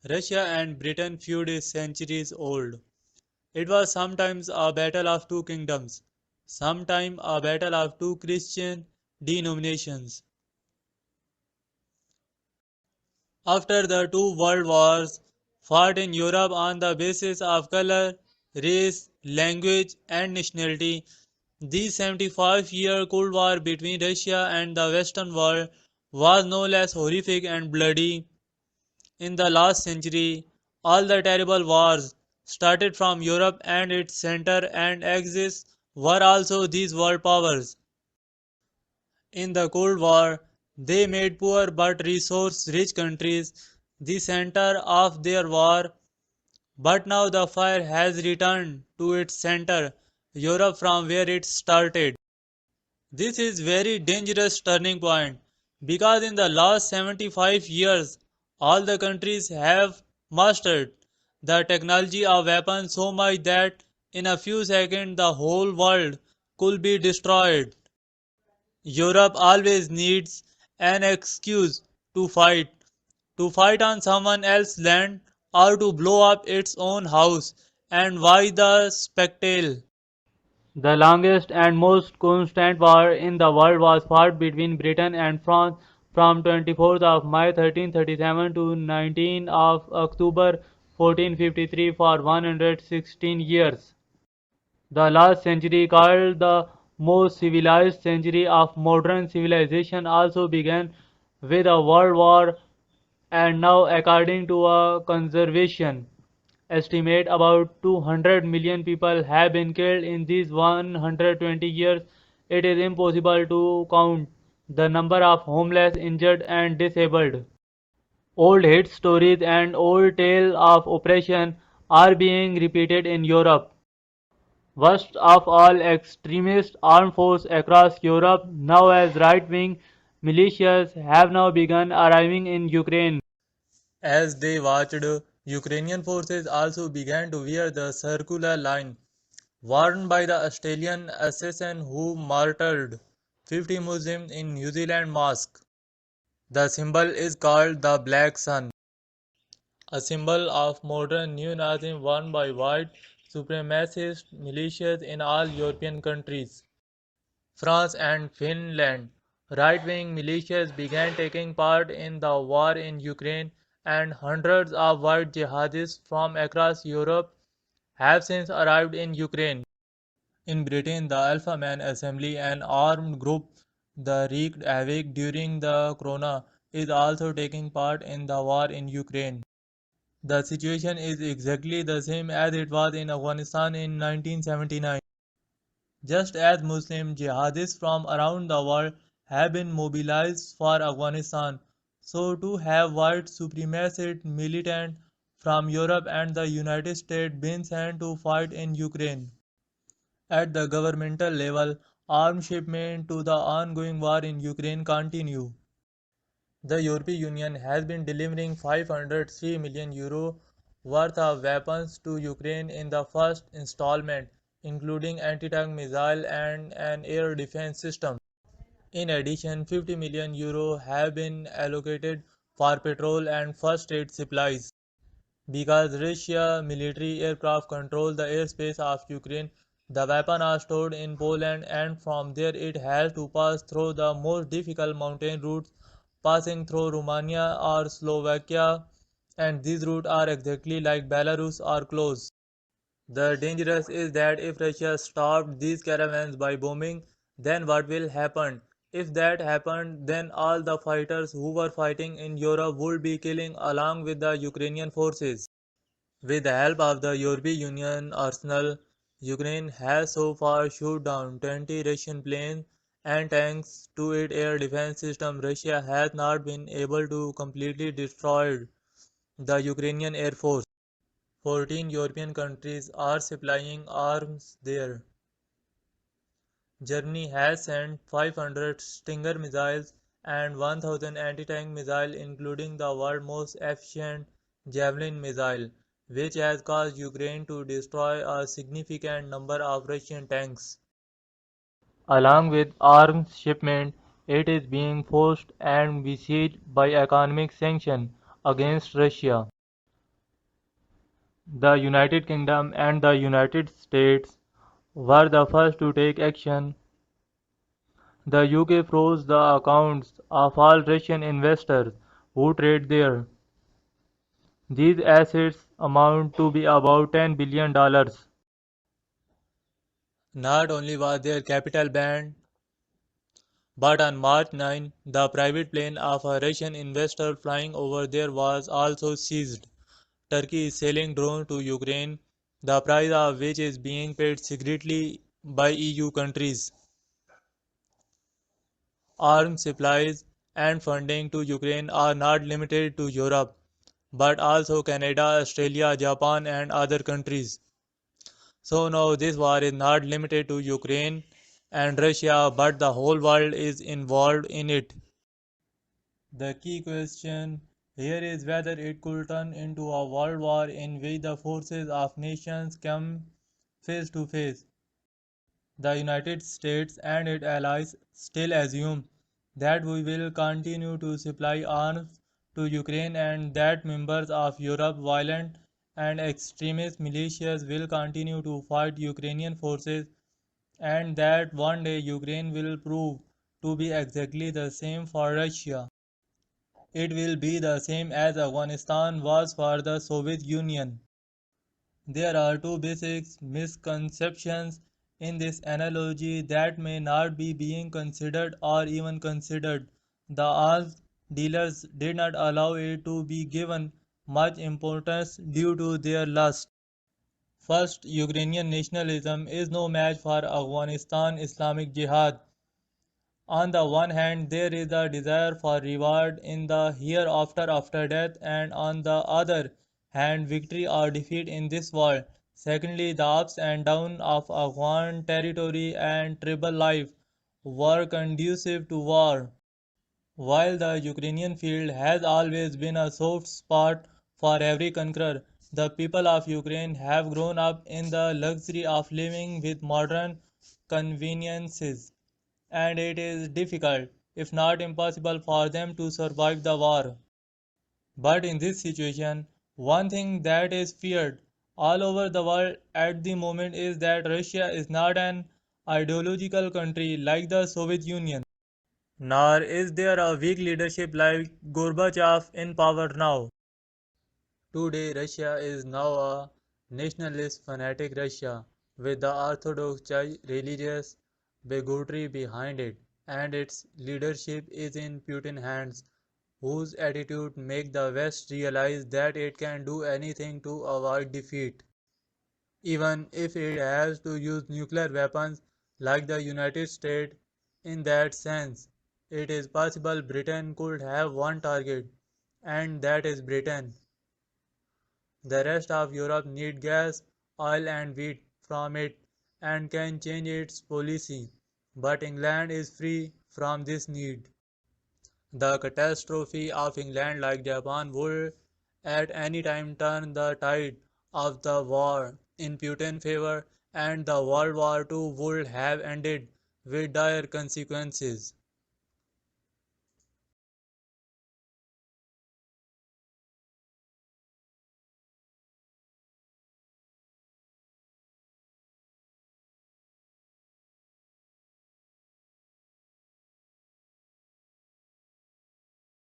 Russia and Britain feud is centuries old. It was sometimes a battle of two kingdoms, sometimes a battle of two Christian denominations. After the two world wars fought in Europe on the basis of color, race, language, and nationality, the 75-year Cold War between Russia and the Western world was no less horrific and bloody. In the last century, all the terrible wars started from Europe, and its center and axis were also these world powers. In the Cold War, they made poor but resource-rich countries the center of their war, but now the fire has returned to its center, Europe, from where it started. This is very dangerous turning point because in the last 75 years all the countries have mastered the technology of weapons so much that in a few seconds the whole world could be destroyed. Europe always needs an excuse to fight on someone else's land or to blow up its own house. And why the spectacle? The longest and most constant war in the world was fought between Britain and France from 24th of May 1337 to 19th of October 1453 for 116 years. The last century, called the most civilized century of modern civilization, also began with a world war, and now according to a conservation estimate about 200 million people have been killed in these 120 years. It is impossible to count the number of homeless, injured, and disabled. Old hit stories and old tales of oppression are being repeated in Europe. Worst of all, extremist armed forces across Europe, now as right-wing militias, have now begun arriving in Ukraine. As they watched, Ukrainian forces also began to wear the circular line worn by the Australian assassin who martyred 50 Muslims in New Zealand mosque. The symbol is called the Black Sun, a symbol of modern neo-Nazism worn by white supremacist militias in all European countries. France and Finland, right-wing militias began taking part in the war in Ukraine, and hundreds of white jihadists from across Europe have since arrived in Ukraine. In Britain, the Alpha Man Assembly, an armed group that wreaked havoc during the Corona, is also taking part in the war in Ukraine. The situation is exactly the same as it was in Afghanistan in 1979. Just as Muslim jihadists from around the world have been mobilized for Afghanistan, so too have white supremacist militants from Europe and the United States been sent to fight in Ukraine. At the governmental level, arms shipments to the ongoing war in Ukraine continue. The European Union has been delivering €503 million worth of weapons to Ukraine in the first installment, including anti-tank missiles and an air defense system. In addition, €50 million have been allocated for petrol and first aid supplies. Because Russia military aircraft control the airspace of Ukraine, the weapons are stored in Poland, and from there it has to pass through the most difficult mountain routes, passing through Romania or Slovakia, and these routes are exactly like Belarus or close. The dangerous is that if Russia stopped these caravans by bombing, then what will happen? If that happened, then all the fighters who were fighting in Europe would be killing along with the Ukrainian forces. With the help of the European Union arsenal, Ukraine has so far shot down 20 Russian planes and tanks to its air defense system. Russia has not been able to completely destroy the Ukrainian Air Force. 14 European countries are supplying arms there. Germany has sent 500 Stinger missiles and 1,000 anti-tank missiles, including the world's most efficient Javelin missile, which has caused Ukraine to destroy a significant number of Russian tanks. Along with arms shipment, it is being forced and besieged by economic sanctions against Russia. The United Kingdom and the United States were the first to take action. The UK froze the accounts of all Russian investors who trade there. These assets amount to be about $10 billion. Not only was their capital banned, but on March 9, the private plane of a Russian investor flying over there was also seized. Turkey is selling drones to Ukraine, the price of which is being paid secretly by EU countries. Arms supplies and funding to Ukraine are not limited to Europe, but also Canada, Australia, Japan, and other countries. So now this war is not limited to Ukraine and Russia, but the whole world is involved in it. The key question here is whether it could turn into a world war in which the forces of nations come face to face. The United States and its allies still assume that we will continue to supply arms to Ukraine and that members of Europe's violent and extremist militias will continue to fight Ukrainian forces and that one day Ukraine will prove to be exactly the same for Russia. It will be the same as Afghanistan was for the Soviet Union. There are two basic misconceptions in this analogy that may not be being considered or even considered. The arms dealers did not allow it to be given much importance due to their lust. First, Ukrainian nationalism is no match for Afghanistan Islamic Jihad. On the one hand, there is a desire for reward in the hereafter after death, and on the other hand, victory or defeat in this world. Secondly, the ups and downs of Afghan territory and tribal life were conducive to war. While the Ukrainian field has always been a soft spot for every conqueror, the people of Ukraine have grown up in the luxury of living with modern conveniences, and it is difficult, if not impossible, for them to survive the war. But in this situation, one thing that is feared all over the world at the moment is that Russia is not an ideological country like the Soviet Union. Nor is there a weak leadership like Gorbachev in power now. Today, Russia is now a nationalist fanatic Russia with the Orthodox Church religious bigotry behind it, and its leadership is in Putin's hands, whose attitude makes the West realize that it can do anything to avoid defeat, even if it has to use nuclear weapons like the United States. In that sense, it is possible Britain could have one target, and that is Britain. The rest of Europe needs gas, oil and wheat from it and can change its policy, but England is free from this need. The catastrophe of England like Japan would at any time turn the tide of the war in Putin's favor and the World War II would have ended with dire consequences.